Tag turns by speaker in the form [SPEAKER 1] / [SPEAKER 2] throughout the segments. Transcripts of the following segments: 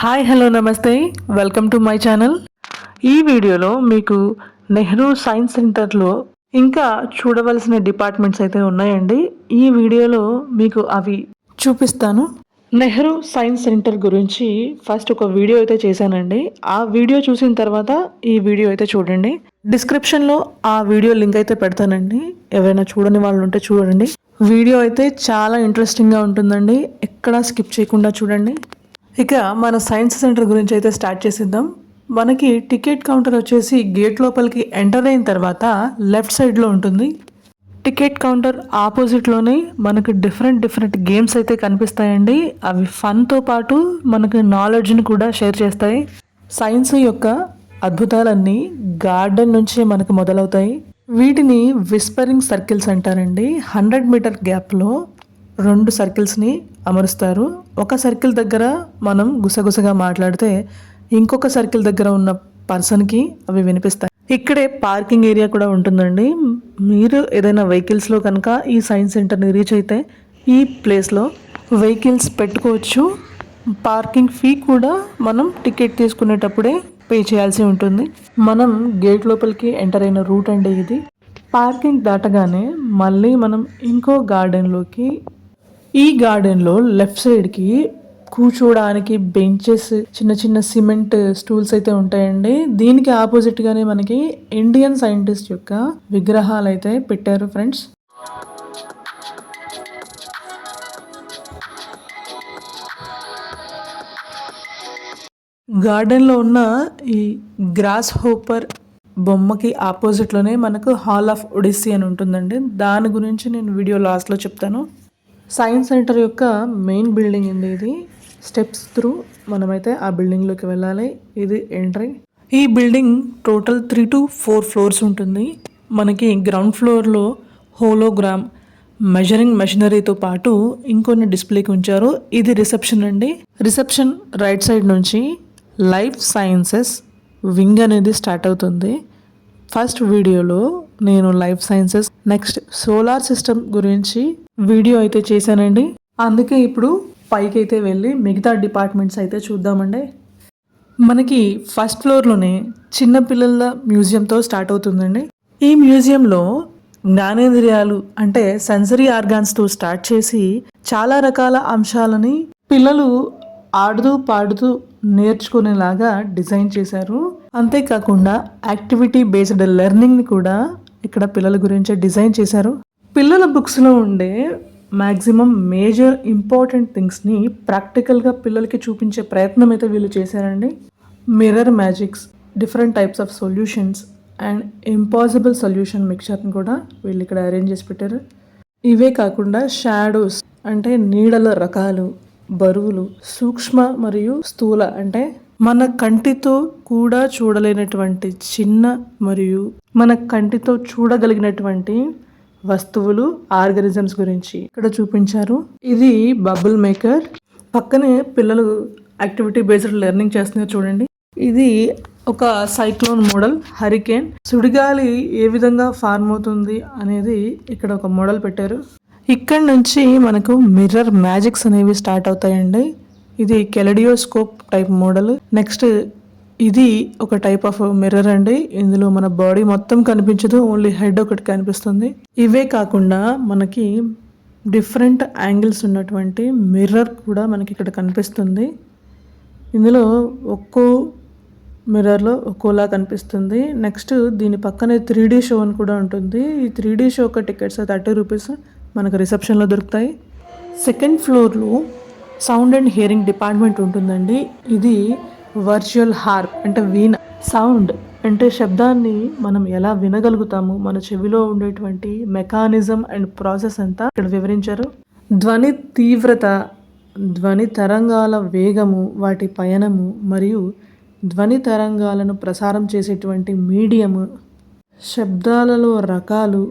[SPEAKER 1] Hi hello నమస్తే welcome to my channel. ఈ వీడియోలో మీకు నెహ్రూ సైన్స్ సెంటర్లో ఇంకా చూడవలసిన డిపార్ట్మెంట్స్ అయితే ఉన్నాయండి. ఈ వీడియోలో మీకు అవి చూపిస్తాను. నెహ్రూ సైన్స్ సెంటర్ గురించి ఫస్ట్ ఒక వీడియో అయితే చేశానండి. ఆ వీడియో చూసిన తర్వాత ఈ వీడియో అయితే చూడండి. డిస్క్రిప్షన్లో ఆ వీడియో లింక్ అయితే పెడతానండి. ఎవరైనా చూడని వాళ్ళు ఉంటే చూడండి. వీడియో అయితే చాలా ఇంట్రెస్టింగ్గా ఉంటుందండి. ఎక్కడా స్కిప్ చేయకుండా చూడండి. ఇక మన సైన్స్ సెంటర్ గురించి అయితే స్టార్ట్ చేసిద్దాం. మనకి టికెట్ కౌంటర్ వచ్చేసి గేట్ లోపలికి ఎంటర్ అయిన తర్వాత లెఫ్ట్ సైడ్లో ఉంటుంది. టికెట్ కౌంటర్ ఆపోజిట్లోనే మనకు డిఫరెంట్ గేమ్స్ అయితే కనిపిస్తాయండి. అవి ఫన్తో పాటు మనకు నాలెడ్జ్ని కూడా షేర్ చేస్తాయి. సైన్స్ యొక్క అద్భుతాలన్నీ గార్డెన్ నుంచే మనకు మొదలవుతాయి. వీటిని విస్పరింగ్ సర్కిల్స్ అంటారండి. 100 మీటర్ గ్యాప్లో 2 సర్కిల్స్ని అమరుస్తారు. ఒక సర్కిల్ దగ్గర మనం గుసగుసగా మాట్లాడితే ఇంకొక సర్కిల్ దగ్గర ఉన్న పర్సన్కి అవి వినిపిస్తాయి. ఇక్కడే పార్కింగ్ ఏరియా కూడా ఉంటుందండి. మీరు ఏదైనా వెహికల్స్లో కనుక ఈ సైన్స్ సెంటర్ని రీచ్ అయితే ఈ ప్లేస్లో వెహికల్స్ పెట్టుకోవచ్చు. పార్కింగ్ ఫీ కూడా మనం టికెట్ తీసుకునేటప్పుడే పే చేయాల్సి ఉంటుంది. మనం గేట్ లోపలికి ఎంటర్ అయిన రూట్ అండి ఇది. పార్కింగ్ దాటగానే మళ్ళీ మనం ఇంకో గార్డెన్లోకి, ఈ గార్డెన్లో లెఫ్ట్ సైడ్కి కూర్చోడానికి బెంచెస్, చిన్న చిన్న సిమెంట్ స్టూల్స్ అయితే ఉంటాయండి. దీనికి ఆపోజిట్గానే మనకి ఇండియన్ సైంటిస్ట్ యొక్క విగ్రహాలు అయితే పెట్టారు ఫ్రెండ్స్. గార్డెన్లో ఉన్న ఈ గ్రాస్ హోపర్ బొమ్మకి ఆపోజిట్లోనే మనకు హాల్ ఆఫ్ ఒడిస్సీ అని ఉంటుందండి. దాని గురించి నేను వీడియో లాస్ట్లో చెప్తాను. సైన్స్ సెంటర్ యొక్క మెయిన్ బిల్డింగ్ అండి ఇది. స్టెప్స్ త్రూ మనమైతే ఆ బిల్డింగ్లోకి వెళ్ళాలి. ఇది ఎంట్రీ. ఈ బిల్డింగ్ టోటల్ 3 to 4 ఫ్లోర్స్ ఉంటుంది. మనకి గ్రౌండ్ ఫ్లోర్లో హోలోగ్రామ్, మెజరింగ్ మెషినరీతో పాటు ఇంకొన్ని డిస్ప్లేకి ఉంచారు. ఇది రిసెప్షన్ అండి. రిసెప్షన్ రైట్ సైడ్ నుంచి లైఫ్ సైన్సెస్ వింగ్ అనేది స్టార్ట్ అవుతుంది. ఫస్ట్ వీడియోలో నేను life sciences, next solar system గురించి వీడియో అయితే చేశానండి. అందుకే ఇప్పుడు పైకి అయితే వెళ్ళి మిగతా డిపార్ట్మెంట్స్ అయితే చూద్దామండి. మనకి ఫస్ట్ ఫ్లోర్లోనే చిన్నపిల్లల మ్యూజియంతో స్టార్ట్ అవుతుందండి. ఈ మ్యూజియంలో జ్ఞానేంద్రియాలు అంటే సెన్సరీ ఆర్గాన్స్తో స్టార్ట్ చేసి చాలా రకాల అంశాలని పిల్లలు ఆడుతూ పాడుతూ నేర్చుకునేలాగా డిజైన్ చేశారు. అంతేకాకుండా యాక్టివిటీ బేస్డ్ లెర్నింగ్ని కూడా ఇక్కడ పిల్లల గురించి డిజైన్ చేశారు. పిల్లల బుక్స్లో ఉండే మ్యాక్సిమం మేజర్ ఇంపార్టెంట్ థింగ్స్ని ప్రాక్టికల్గా పిల్లలకి చూపించే ప్రయత్నం అయితే వీళ్ళు చేశారండి. Mirror magics, different types of solutions and impossible solution మిక్చర్ని కూడా వీళ్ళు ఇక్కడ అరేంజ్ చేసి పెట్టారు. ఇవే కాకుండా షాడోస్ అంటే నీడల రకాలు, బరువులు, సూక్ష్మ మరియు స్థూల అంటే మన కంటితో కూడా చూడలేనటువంటి చిన్న మరియు మన కంటితో చూడగలిగినటువంటి వస్తువులు, ఆర్గానిజమ్స్ గురించి ఇక్కడ చూపించారు. ఇది బబుల్ మేకర్. పక్కనే పిల్లలు యాక్టివిటీ బేస్డ్ లెర్నింగ్ చేస్తున్నారు చూడండి. ఇది ఒక సైక్లోన్ మోడల్, హరికేన్, సుడిగాలి ఏ విధంగా ఫార్మ్ అవుతుంది అనేది ఇక్కడ ఒక మోడల్ పెట్టారు. ఇక్కడ నుంచి మనకు మిర్రర్ మ్యాజిక్స్ అనేవి స్టార్ట్ అవుతాయండి. ఇది కెలడియోస్కోప్ టైప్ మోడల్. నెక్స్ట్ ఇది ఒక టైప్ ఆఫ్ మిర్రర్ అండి. ఇందులో మన బాడీ మొత్తం కనిపించదు, ఓన్లీ హెడ్ ఒకటి కనిపిస్తుంది. ఇవే కాకుండా మనకి డిఫరెంట్ యాంగిల్స్ ఉన్నటువంటి మిర్రర్ కూడా మనకి ఇక్కడ కనిపిస్తుంది. ఇందులో ఒక్కో మిర్రర్లో ఒక్కోలా కనిపిస్తుంది. నెక్స్ట్ దీని పక్కనే 3D షో అని కూడా ఉంటుంది. ఈ 3D షో యొక్క టికెట్స్ 30 రూపీస్ మనకు రిసెప్షన్లో దొరుకుతాయి. సెకండ్ ఫ్లోర్లో సౌండ్ అండ్ హియరింగ్ డిపార్ట్మెంట్ ఉంటుందండి. ఇది వర్చువల్ హార్ప్ అంటే వీణ. సౌండ్ అంటే శబ్దాన్ని మనం ఎలా వినగలుగుతాము, మన చెవిలో ఉండేటువంటి మెకానిజం అండ్ ప్రాసెస్ అంతా ఇక్కడ వివరించారు. ధ్వని తీవ్రత, ధ్వని తరంగాల వేగము, వాటి పయనము మరియు ధ్వని తరంగాలను ప్రసారం చేసేటువంటి మీడియము, శబ్దాలలో రకాలు,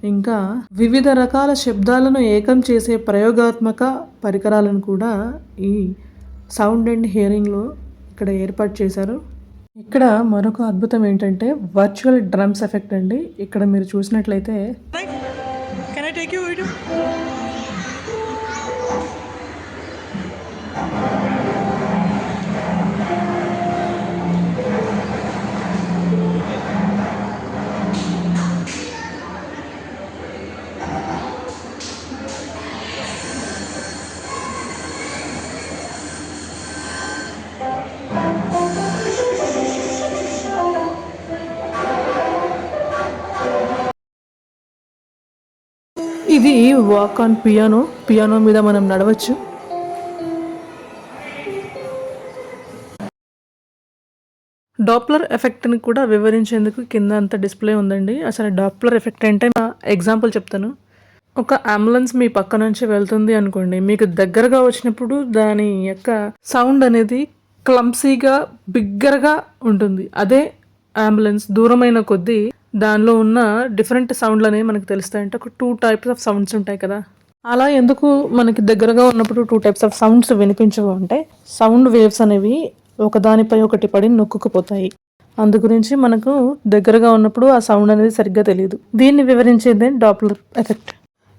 [SPEAKER 1] ఇంకా వివిధ రకాల శబ్దాలను ఏకం చేసే ప్రయోగాత్మక పరికరాలను కూడా ఈ సౌండ్ అండ్ హియరింగ్లో ఇక్కడ ఏర్పాటు చేశారు. ఇక్కడ మరొక అద్భుతం ఏంటంటే వర్చువల్ డ్రమ్స్ ఎఫెక్ట్ అండి. ఇక్కడ మీరు చూసినట్లయితే ఇది వాక్ ఆన్ పియానో. పియానో మీద మనం నడవచ్చు. డాప్లర్ ఎఫెక్ట్ని కూడా వివరించేందుకు కింద అంత డిస్ప్లే ఉందండి. అసలు డాప్లర్ ఎఫెక్ట్ అంటే ఎగ్జాంపుల్ చెప్తాను. ఒక అంబులెన్స్ మీ పక్క నుంచి వెళ్తుంది అనుకోండి, మీకు దగ్గరగా వచ్చినప్పుడు దాని యొక్క సౌండ్ అనేది క్లమ్సీగా బిగ్గరగా ఉంటుంది. అదే అంబులెన్స్ దూరమైన కొద్దీ దానిలో ఉన్న డిఫరెంట్ సౌండ్లు అనేవి మనకు తెలుస్తాయి. అంటే ఒక 2 టైప్స్ ఆఫ్ సౌండ్స్ ఉంటాయి కదా. అలా ఎందుకు మనకి దగ్గరగా ఉన్నప్పుడు 2 టైప్స్ ఆఫ్ సౌండ్స్ వినిపించవు అంటే, సౌండ్ వేవ్స్ అనేవి ఒకదానిపై ఒకటి పడి నొక్కుకుపోతాయి. అందు గురించి మనకు దగ్గరగా ఉన్నప్పుడు ఆ సౌండ్ అనేది సరిగ్గా తెలియదు. దీన్ని వివరించేదే డాప్లర్ ఎఫెక్ట్.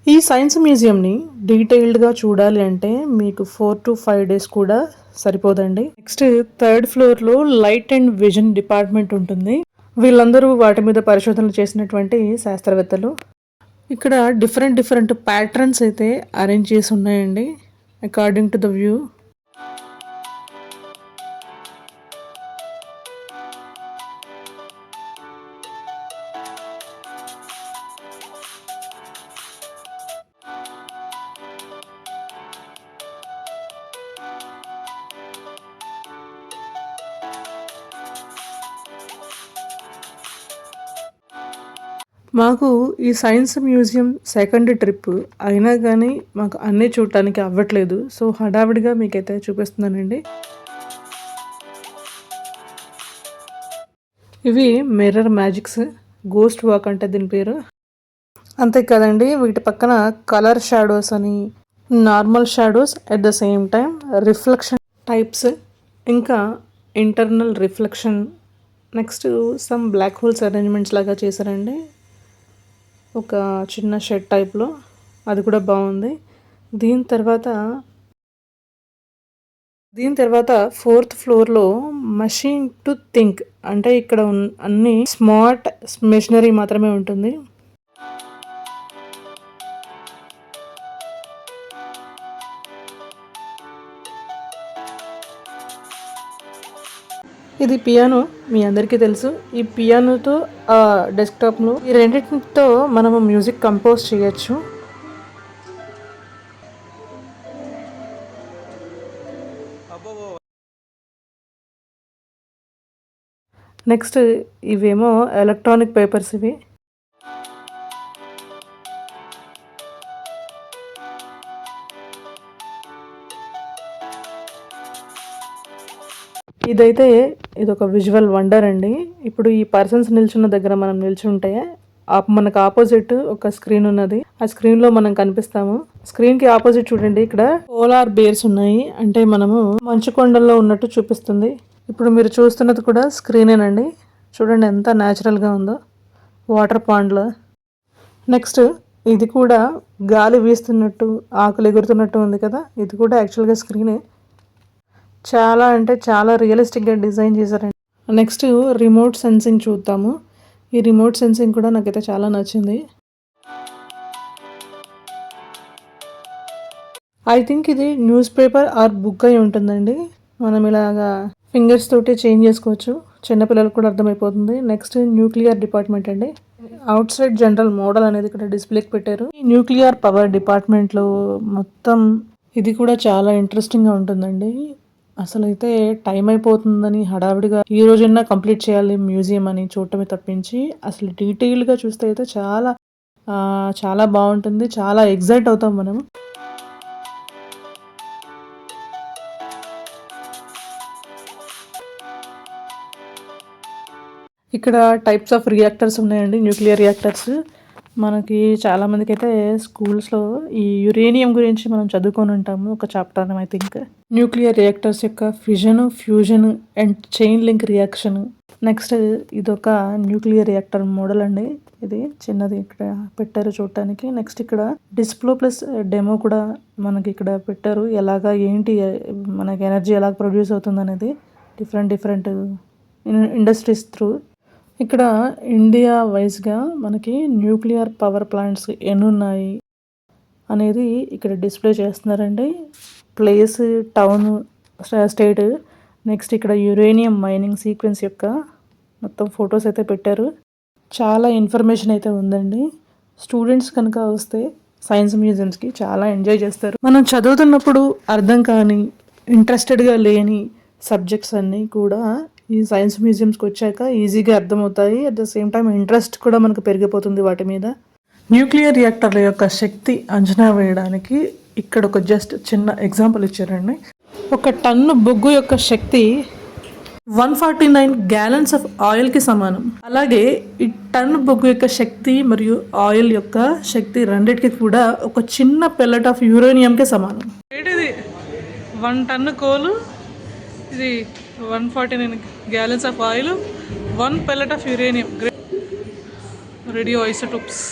[SPEAKER 1] ఈ సైన్స్ మ్యూజియంని డీటెయిల్డ్గా చూడాలి అంటే మీకు 4 to 5 days కూడా సరిపోదండి. నెక్స్ట్ 3rd ఫ్లోర్లో లైట్ అండ్ విజన్ డిపార్ట్మెంట్ ఉంటుంది. వీళ్ళందరూ వాటి మీద పరిశోధనలు చేసినటువంటి శాస్త్రవేత్తలు. ఇక్కడ డిఫరెంట్ ప్యాటర్న్స్ అయితే అరేంజ్ చేసి ఉన్నాయండి అకార్డింగ్ టు ద వ్యూ. మాకు ఈ సైన్స్ మ్యూజియం సెకండ్ ట్రిప్ అయినా కానీ మాకు అన్నీ చూడటానికి అవ్వట్లేదు. సో హడావిడిగా మీకైతే చూపిస్తున్నానండి. ఇవి మిర్రర్ మ్యాజిక్స్, గోస్ట్ వాక్ అంటే దీని పేరు. అంతే కదండి, వీటి పక్కన కలర్ షాడోస్ అని, normal shadows at the same time reflection types, ఇంకా internal reflection, next some black holes arrangements లాగా చేశారండి ఒక చిన్న షెడ్ టైప్లో. అది కూడా బాగుంది. దీని తర్వాత 4th ఫ్లోర్లో మషిన్ టు థింక్ అంటే ఇక్కడ అన్ని స్మార్ట్ మెషినరీ మాత్రమే ఉంటుంది. ఇది పియానో, మీ అందరికీ తెలుసు. ఈ పియానోతో డెస్క్టాప్లో ఈ రెండింటితో మనము మ్యూజిక్ కంపోజ్ చేయొచ్చు. నెక్స్ట్ ఇవేమో ఎలక్ట్రానిక్ పేపర్స్. ఇవి ఇదైతే ఇదొక విజువల్ వండర్ అండి. ఇప్పుడు ఈ పర్సన్స్ నిల్చున్న దగ్గర మనం నిల్చుంటే మనకు ఆపోజిట్ ఒక స్క్రీన్ ఉన్నది. ఆ స్క్రీన్ లో మనం కనిపిస్తాము. స్క్రీన్ కి ఆపోజిట్ చూడండి, ఇక్కడ పోలార్ బేర్స్ ఉన్నాయి. అంటే మనము మంచు కొండల్లో ఉన్నట్టు చూపిస్తుంది. ఇప్పుడు మీరు చూస్తున్నది కూడా స్క్రీనేనండి. చూడండి ఎంత న్యాచురల్ గా ఉందో వాటర్ పాండ్లో. నెక్స్ట్ ఇది కూడా గాలి వీస్తున్నట్టు, ఆకులు ఎగురుతున్నట్టు ఉంది కదా. ఇది కూడా యాక్చువల్గా స్క్రీనే. చాలా అంటే చాలా రియలిస్టిక్గా డిజైన్ చేశారండి. నెక్స్ట్ రిమోట్ సెన్సింగ్ చూద్దాము. ఈ రిమోట్ సెన్సింగ్ కూడా నాకైతే చాలా నచ్చింది. ఐ థింక్ ఇది న్యూస్ పేపర్ ఆర్ బుక్ అయి ఉంటుందండి. మనం ఇలాగా ఫింగర్స్ తోటి చేంజ్ చేసుకోవచ్చు. చిన్నపిల్లలకు కూడా అర్థమైపోతుంది. నెక్స్ట్ న్యూక్లియర్ డిపార్ట్మెంట్ అండి. అవుట్ సైడ్ జనరల్ మోడల్ అనేది ఇక్కడ డిస్ప్లేకి పెట్టారు. ఈ న్యూక్లియర్ పవర్ డిపార్ట్మెంట్లో మొత్తం ఇది కూడా చాలా ఇంట్రెస్టింగ్గా ఉంటుందండి. అసలు అయితే టైం అయిపోతుందని హడావిడిగా ఈ రోజైనా కంప్లీట్ చేయాలి మ్యూజియం అని చూడటమే తప్పించి అసలు డీటెయిల్గా చూస్తే అయితే చాలా చాలా బాగుంటుంది. చాలా ఎగ్జైట్ అవుతాం మనం. ఇక్కడ టైప్స్ ఆఫ్ రియాక్టర్స్ ఉన్నాయండి, న్యూక్లియర్ రియాక్టర్స్. మనకి చాలామందికి అయితే స్కూల్స్లో ఈ యురేనియం గురించి మనం చదువుకొని ఉంటాము ఒక chapter. I think nuclear reactors యొక్క fission, fusion and chain link reaction. Next ఇదొక న్యూక్లియర్ రియాక్టర్ మోడల్ అండి. ఇది చిన్నది ఇక్కడ పెట్టారు చూడటానికి. నెక్స్ట్ ఇక్కడ డిస్ప్లో ప్లస్ డెమో కూడా మనకి ఇక్కడ పెట్టారు. ఎలాగా ఏంటి మనకి ఎనర్జీ ఎలా ప్రొడ్యూస్ అవుతుంది అనేది డిఫరెంట్ ఇండస్ట్రీస్ త్రూ. ఇక్కడ ఇండియా వైజ్గా మనకి న్యూక్లియర్ పవర్ ప్లాంట్స్ ఎన్ని ఉన్నాయి అనేది ఇక్కడ డిస్ప్లే చేస్తున్నారండి. Place, town, state. నెక్స్ట్ ఇక్కడ యురేనియం మైనింగ్ సీక్వెన్స్ యొక్క మొత్తం ఫొటోస్ అయితే పెట్టారు. చాలా ఇన్ఫర్మేషన్ అయితే ఉందండి. స్టూడెంట్స్ కనుక వస్తే సైన్స్ మ్యూజియంస్కి చాలా ఎంజాయ్ చేస్తారు. మనం చదువుతున్నప్పుడు అర్థం కాని, ఇంట్రెస్టెడ్గా లేని సబ్జెక్ట్స్ అన్నీ కూడా ఈ సైన్స్ మ్యూజియంస్కి వచ్చాక ఈజీగా అర్థమవుతాయి. At the same time interest కూడా మనకు పెరిగిపోతుంది వాటి మీద. న్యూక్లియర్ రియాక్టర్ల యొక్క శక్తి అంచనా వేయడానికి ఇక్కడ ఒక జస్ట్ చిన్న ఎగ్జాంపుల్ ఇచ్చారండి. 1 టన్ను బొగ్గు యొక్క శక్తి 149 గ్యాలన్స్ ఆఫ్ ఆయిల్కి సమానం. అలాగే ఈ టన్ను బొగ్గు యొక్క శక్తి మరియు ఆయిల్ యొక్క శక్తి రెండింటికి కూడా ఒక చిన్న పెల్లెట్ ఆఫ్ యురేనియంకి సమానం. ఏంటిది 1 టన్ను కోలు, ఇది 149 gallons of oil, 1 pellet of uranium. Radio isotopes.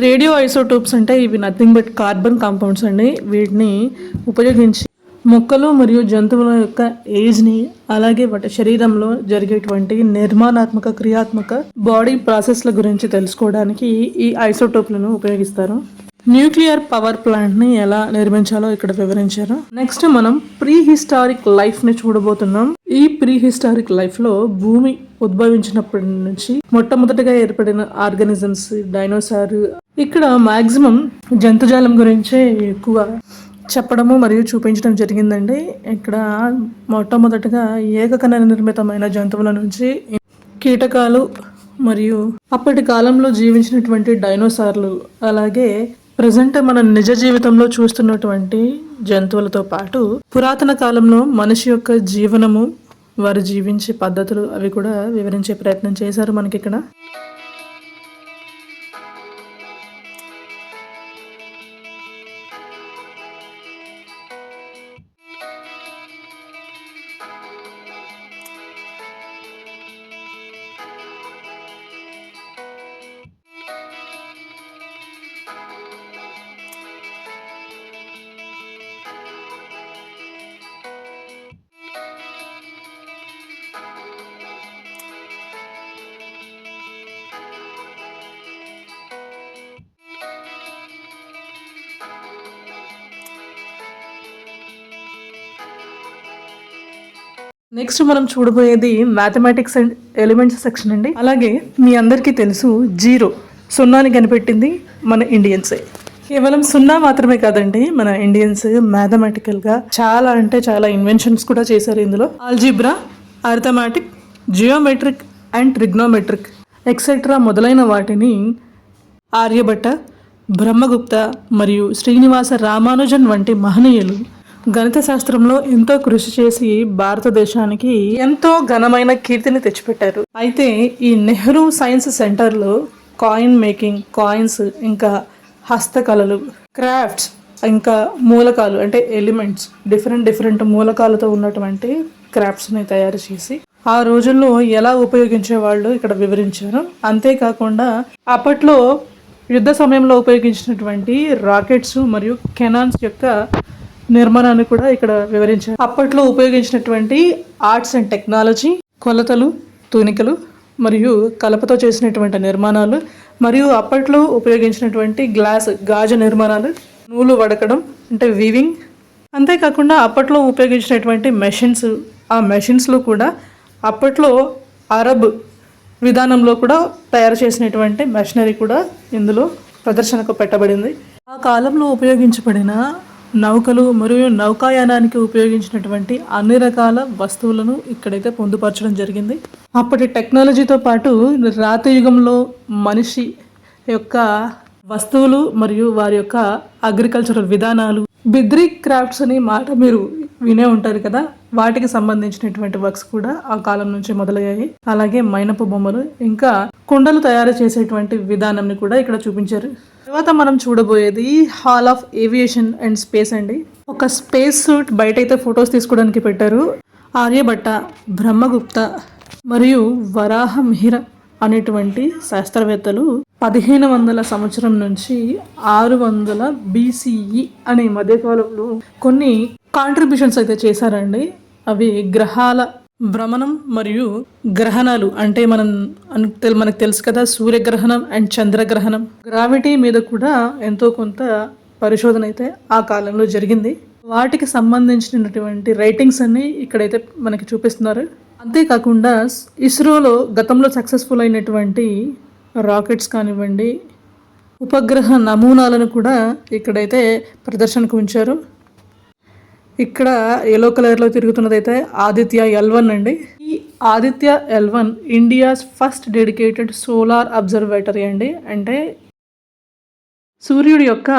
[SPEAKER 1] Radio isotopes అంటే ఇవి నథింగ్ బట్ కార్బన్ కాంపౌండ్స్ అండి. వీటిని ఉపయోగించి మొక్కలు మరియు జంతువుల యొక్క ఏజ్ని, అలాగే వాటి శరీరంలో జరిగేటువంటి నిర్మాణాత్మక, క్రియాత్మక బాడీ ప్రాసెస్ల గురించి తెలుసుకోవడానికి ఈ ఐసోటోప్లను ఉపయోగిస్తారు. న్యూక్లియర్ పవర్ ప్లాంట్ని ఎలా నిర్మించాలో ఇక్కడ వివరించారు. నెక్స్ట్ మనం ప్రీ హిస్టారిక్ లైఫ్ని చూడబోతున్నాం. ఈ ప్రీ హిస్టారిక్ లైఫ్లో భూమి ఉద్భవించినప్పటి నుంచి మొట్టమొదటిగా ఏర్పడిన ఆర్గానిజమ్స్, డైనోసార్. ఇక్కడ మాక్సిమం జంతుజాలం గురించే ఎక్కువ చెప్పడము మరియు చూపించడం జరిగిందండి. ఇక్కడ మొట్టమొదటిగా ఏకకణ నిర్మితమైన జంతువుల నుంచి కీటకాలు మరియు అప్పటి కాలంలో జీవించినటువంటి డైనోసార్లు, అలాగే ప్రజెంట్ మన నిజ జీవితంలో చూస్తున్నటువంటి జంతువులతో పాటు పురాతన కాలంలో మనిషి యొక్క జీవనము, వారు జీవించే పద్ధతులు అవి కూడా వివరించే ప్రయత్నం చేశారు మనకి ఇక్కడ. నెక్స్ట్ మనం చూడబోయేది మ్యాథమెటిక్స్ అండ్ ఎలిమెంట్స్ సెక్షన్ అండి. అలాగే మీ అందరికీ తెలుసు, 0 సున్నాని కనిపెట్టింది మన ఇండియన్సే. కేవలం 0 మాత్రమే కాదండి, మన ఇండియన్స్ మ్యాథమెటికల్గా చాలా అంటే చాలా ఇన్వెన్షన్స్ కూడా చేశారు. ఇందులో algebra, arithmetic, geometric and trigonometric etcetera మొదలైన వాటిని ఆర్యభట్ట, బ్రహ్మగుప్త మరియు శ్రీనివాస రామానుజన్ వంటి మహనీయులు గణిత శాస్త్రంలో ఎంతో కృషి చేసి భారతదేశానికి ఎంతో ఘనమైన కీర్తిని తెచ్చిపెట్టారు. అయితే ఈ నెహ్రూ సైన్స్ సెంటర్లో కాయిన్ మేకింగ్, కాయిన్స్, ఇంకా హస్తకళలు, క్రాఫ్ట్స్, ఇంకా మూలకాలు అంటే ఎలిమెంట్స్, డిఫరెంట్ మూలకాలతో ఉన్నటువంటి క్రాఫ్ట్స్ని తయారు చేసి ఆ రోజుల్లో ఎలా ఉపయోగించేవాళ్ళు ఇక్కడ వివరించారు. అంతేకాకుండా అప్పట్లో యుద్ధ సమయంలో ఉపయోగించినటువంటి రాకెట్స్ మరియు కెనాన్స్ యొక్క నిర్మాణాన్ని కూడా ఇక్కడ వివరించారు. అప్పట్లో ఉపయోగించినటువంటి ఆర్ట్స్ అండ్ టెక్నాలజీ, కొలతలు, తూనికలు మరియు కలపతో చేసినటువంటి నిర్మాణాలు, మరియు అప్పట్లో ఉపయోగించినటువంటి గాజు నిర్మాణాలు, నూలు వడకడం అంటే వీవింగ్. అంతేకాకుండా అప్పట్లో ఉపయోగించినటువంటి మెషిన్స్, ఆ మెషిన్స్లో కూడా అప్పట్లో అరబ్ విధానంలో కూడా తయారు చేసినటువంటి మెషినరీ కూడా ఇందులో ప్రదర్శనకు పెట్టబడింది. ఆ కాలంలో ఉపయోగించబడిన నౌకలు మరియు నౌకాయానానికి ఉపయోగించినటువంటి అన్ని రకాల వస్తువులను ఇక్కడైతే పొందుపరచడం జరిగింది. అప్పటి టెక్నాలజీతో పాటు రాతి యుగంలో మనిషి యొక్క వస్తువులు మరియు వారి యొక్క అగ్రికల్చరల్ విధానాలు, బిద్రీ క్రాఫ్ట్స్ అనే మాట మీరు వినే ఉంటారు కదా, వాటికి సంబంధించినటువంటి వర్క్స్ కూడా ఆ కాలం నుంచి మొదలయ్యాయి. అలాగే మైనపు బొమ్మలు, ఇంకా కుండలు తయారు చేసేటువంటి విధానంని కూడా ఇక్కడ చూపించారు. తర్వాత మనం చూడబోయేది hall of aviation and space అండి. ఒక స్పేస్ సూట్ బయట అయితే ఫొటోస్ తీసుకోవడానికి పెట్టారు. ఆర్యభట్ట, బ్రహ్మగుప్త మరియు వరాహమిహిర అనేటువంటి శాస్త్రవేత్తలు 1500 సంవత్సరం నుంచి 600 BCE అనే మధ్యకాలంలో కొన్ని కాంట్రిబ్యూషన్స్ అయితే చేశారండి. అవి గ్రహాల భ్రమణం మరియు గ్రహణాలు అంటే మనకు తెలుసు కదా, సూర్యగ్రహణం అండ్ చంద్రగ్రహణం, గ్రావిటీ మీద కూడా ఎంతో కొంత పరిశోధన అయితే ఆ కాలంలో జరిగింది. వాటికి సంబంధించినటువంటి రైటింగ్స్ అన్ని ఇక్కడైతే మనకి చూపిస్తున్నారు. అంతేకాకుండా ఇస్రోలో గతంలో సక్సెస్ఫుల్ అయినటువంటి రాకెట్స్ కానివ్వండి, ఉపగ్రహ నమూనాలను కూడా ఇక్కడైతే ప్రదర్శనకు ఉంచారు. ఇక్కడ ఎల్లో కలర్లో తిరుగుతున్నదైతే ఆదిత్య L1 అండి. ఈ Aditya L1 India's first dedicated solar observatory అండి. అంటే సూర్యుడి యొక్క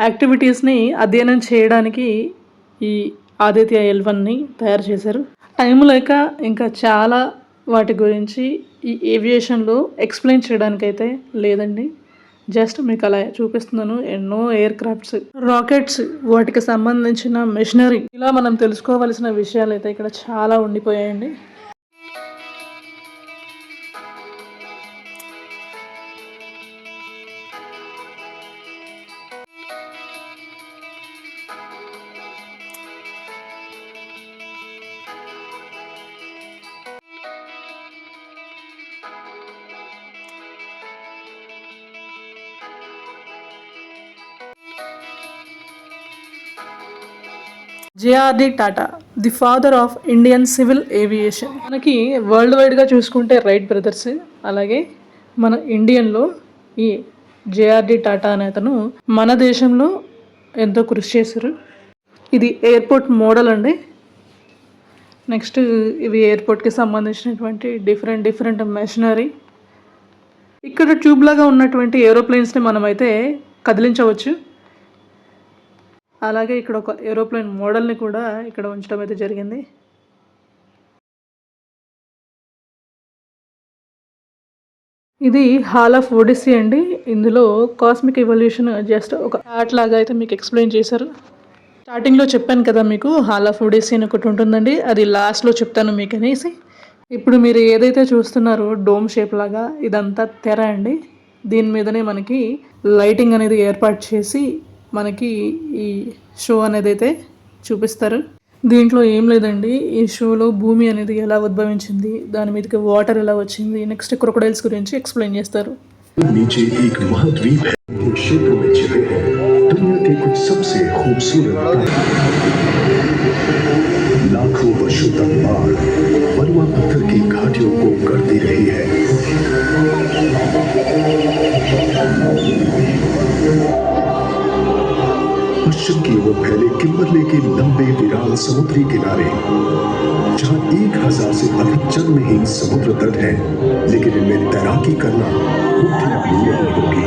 [SPEAKER 1] యాక్టివిటీస్ని అధ్యయనం చేయడానికి ఈ ఆదిత్య L1ని తయారు చేశారు. టైం లేక ఇంకా చాలా వాటి గురించి ఈ ఏవియేషన్లో ఎక్స్ప్లెయిన్ చేయడానికైతే లేదండి. జస్ట్ మీకు అలా చూపిస్తున్నాను. ఎన్నో ఎయిర్ క్రాఫ్ట్స్, రాకెట్స్, వాటికి సంబంధించిన మెషినరీ, ఇలా మనం తెలుసుకోవాల్సిన విషయాలు అయితే ఇక్కడ చాలా ఉండిపోయాయండి. JRD Tata, the father of Indian civil aviation. మనకి వరల్డ్ వైడ్గా చూసుకుంటే రైట్ బ్రదర్స్, అలాగే మన ఇండియన్లో ఈ జేఆర్డి టాటా అనే అతను మన దేశంలో ఎంతో కృషి చేశారు. ఇది ఎయిర్పోర్ట్ మోడల్ అండి. నెక్స్ట్ ఇవి ఎయిర్పోర్ట్కి సంబంధించినటువంటి డిఫరెంట్ మెషినరీ. ఇక్కడ ట్యూబ్ లాగా ఉన్నటువంటి ఏరోప్లేన్స్ని మనమైతే కదిలించవచ్చు. అలాగే ఇక్కడ ఒక ఏరోప్లేన్ మోడల్ని కూడా ఇక్కడ ఉంచడం అయితే జరిగింది. ఇది హాల్ ఆఫ్ ఒడిస్సీ అండి. ఇందులో కాస్మిక్ ఎవల్యూషన్ జస్ట్ ఒక ఆర్ట్ లాగా అయితే మీకు ఎక్స్ప్లెయిన్ చేశారు. స్టార్టింగ్లో చెప్పాను కదా మీకు హాల్ ఆఫ్ ఒడిస్సీ అని ఒకటి ఉంటుందండి, అది లాస్ట్లో చెప్తాను మీకు అనేసి. ఇప్పుడు మీరు ఏదైతే చూస్తున్నారో డోమ్ షేప్ లాగా, ఇదంతా తెర అండి. దీని మీదనే మనకి లైటింగ్ అనేది ఏర్పాటు చేసి మనకి ఈ షో అనేది అయితే చూపిస్తారు. దీంట్లో ఏం లేదండి, ఈ షోలో భూమి అనేది ఎలా ఉద్భవించింది, దాని మీదకి వాటర్ ఎలా వచ్చింది, నెక్స్ట్ క్రొకోడైల్స్ గురించి ఎక్స్ప్లెయిన్ చేస్తారు. लाखों वर्षों तक बाढ़ बलुआ पत्थर की घाटियों को करती रही है। पश्चिम की ओर फैले किम्बरले के लंबे विरान समुद्री किनारे, जहां 1000 से अधिक जन्महीन समुद्र तट है, लेकिन इनमें तैराकी करना मुट्ठी नहीं होगी।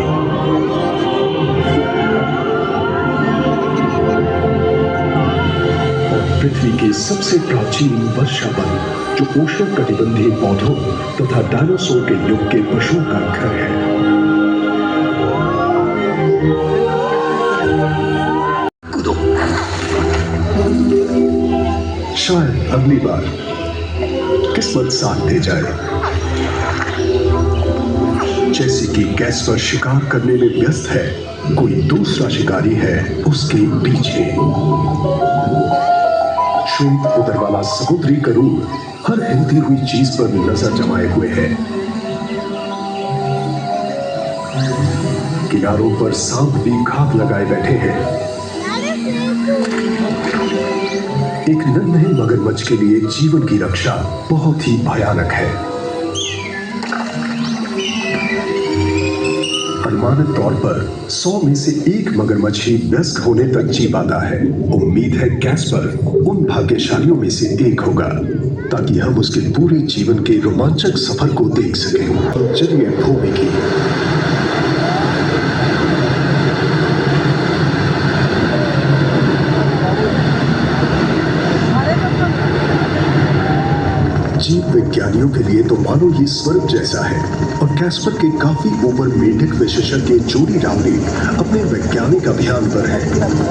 [SPEAKER 1] पृथ्वी के सबसे प्राचीन वर्षा वन, जो उष्णकटिबंधीय पौधों तथा डायनासोर के युग के पशुओं का घर है। शायद अगली बार किस्मत साथ दे जाए। जैसे कि गैस पर शिकार करने में व्यस्त है, कोई दूसरा शिकारी है उसके पीछे। श्वेत उदर वाला समुद्री गरुड़ हर हिलती हुई चीज पर नजर जमाए हुए है। किनारों पर सांप भी घात लगाए बैठे हैं। एक नन्हे मगरमच्छ के लिए जीवन की रक्षा बहुत ही भयानक है। अनुमानित तौर पर 100 में से 1 मगरमच्छ ही वयस्क होने तक जी पाता है। उम्मीद है कैस्पर उन भाग्यशालियों में से एक होगा, ताकि हम उसके पूरे जीवन के रोमांचक सफर को देख सकें। चलिए भूमि की जीव विज्ञानियों के लिए तो मानो ये स्वर्ग जैसा है। और कैस्पर के काफी ऊपर मेंढक विशेषज्ञ जोडी रावली अपने वैज्ञानिक अभियान पर है,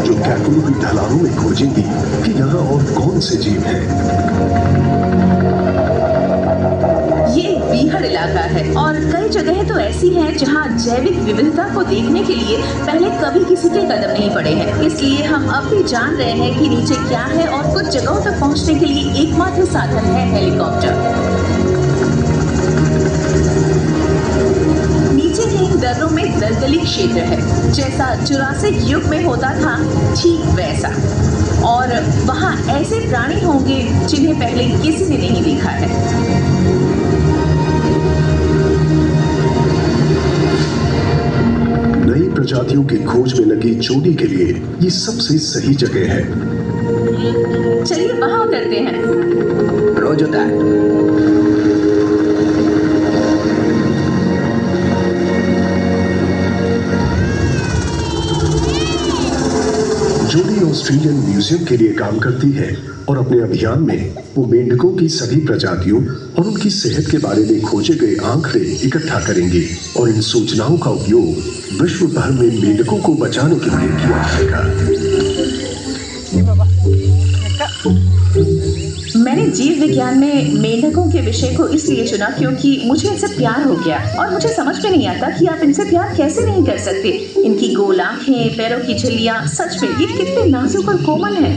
[SPEAKER 1] जो कैटों की ढलानों में खोजेंगी कि यहाँ और कौन से जीव हैं।
[SPEAKER 2] ये बीहड़ इलाका है और कई जगह तो ऐसी हैं जहाँ जैविक विविधता को देखने के लिए पहले कभी किसी के कदम नहीं पड़े हैं। इसलिए हम अब भी जान रहे हैं कि नीचे क्या है और कुछ जगहों तक पहुँचने के लिए एकमात्र साधन है हेलीकॉप्टर। नीचे के इन दर्रों में दलदली क्षेत्र है, जैसा जुरासिक युग में होता था ठीक वैसा। और वहाँ ऐसे प्राणी होंगे जिन्हें पहले किसी ने नहीं देखा है।
[SPEAKER 3] नई प्रजातियों की खोज में लगी जोड़ी के लिए ये सबसे सही जगह है।
[SPEAKER 2] चलिए वहाँ करते हैं।
[SPEAKER 4] रोज होता है।
[SPEAKER 3] जोड़ी ऑस्ट्रेलियन म्यूजियम के लिए काम करती है और अपने अभियान में वो मेंढकों की सभी प्रजातियों और उनकी सेहत के बारे में खोजे गए आंकड़े इकट्ठा करेंगे और इन सूचनाओं का उपयोग विश्व भर में मेंढकों को बचाने के लिए किया जाएगा।
[SPEAKER 2] मैंने जीव विज्ञान में मेंढकों के विषय को इसलिए चुना क्योंकि मुझे इनसे प्यार हो गया और मुझे समझ में नहीं आता कि आप इनसे प्यार कैसे नहीं कर सकते। इनकी गोल आंखें, पैरों की झिल्लियां, सच में ये कितने नाजुक और कोमल हैं।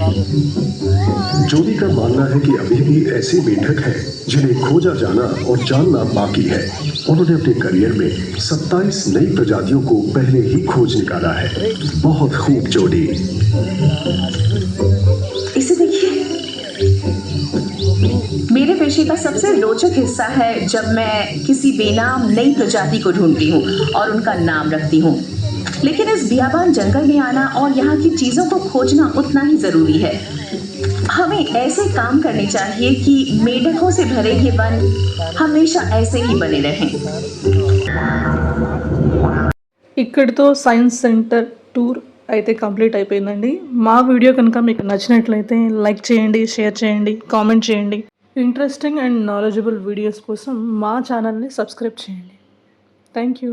[SPEAKER 3] जोड़ी का मानना है कि अभी भी ऐसे मेंढक हैं जिन्हें खोजा जाना और जानना बाकी है। उन्होंने अपने करियर में 27 नई प्रजातियों को पहले ही खोज निकाला है। बहुत खूब जोड़ी।
[SPEAKER 2] इसे देखिए। मेरे पेशे का सबसे रोचक हिस्सा है जब मैं किसी बेनाम नई प्रजाति को ढूंढती हूँ और उनका नाम रखती हूँ। लेकिन इस बियाबान जंगल में आना और यहाँ की चीजों को खोजना उतना ही जरूरी है। हमें ऐसे काम करने चाहिए कि मेंढकों से भरे ये वन हमेशा ऐसे ही बने रहें।
[SPEAKER 1] ఇక్కడితో సైన్స్ సెంటర్ టూర్ అయితే కంప్లీట్ అయిపోయిందండి. మా వీడియో కనుక మీకు నచ్చినట్లయితే లైక్ చేయండి, షేర్ చేయండి, కామెంట్ చేయండి. ఇంట్రెస్టింగ్ అండ్ నాలెడ్జబుల్ వీడియోస్ కోసం మా ఛానల్ని సబ్స్క్రైబ్ చేయండి. Thank you.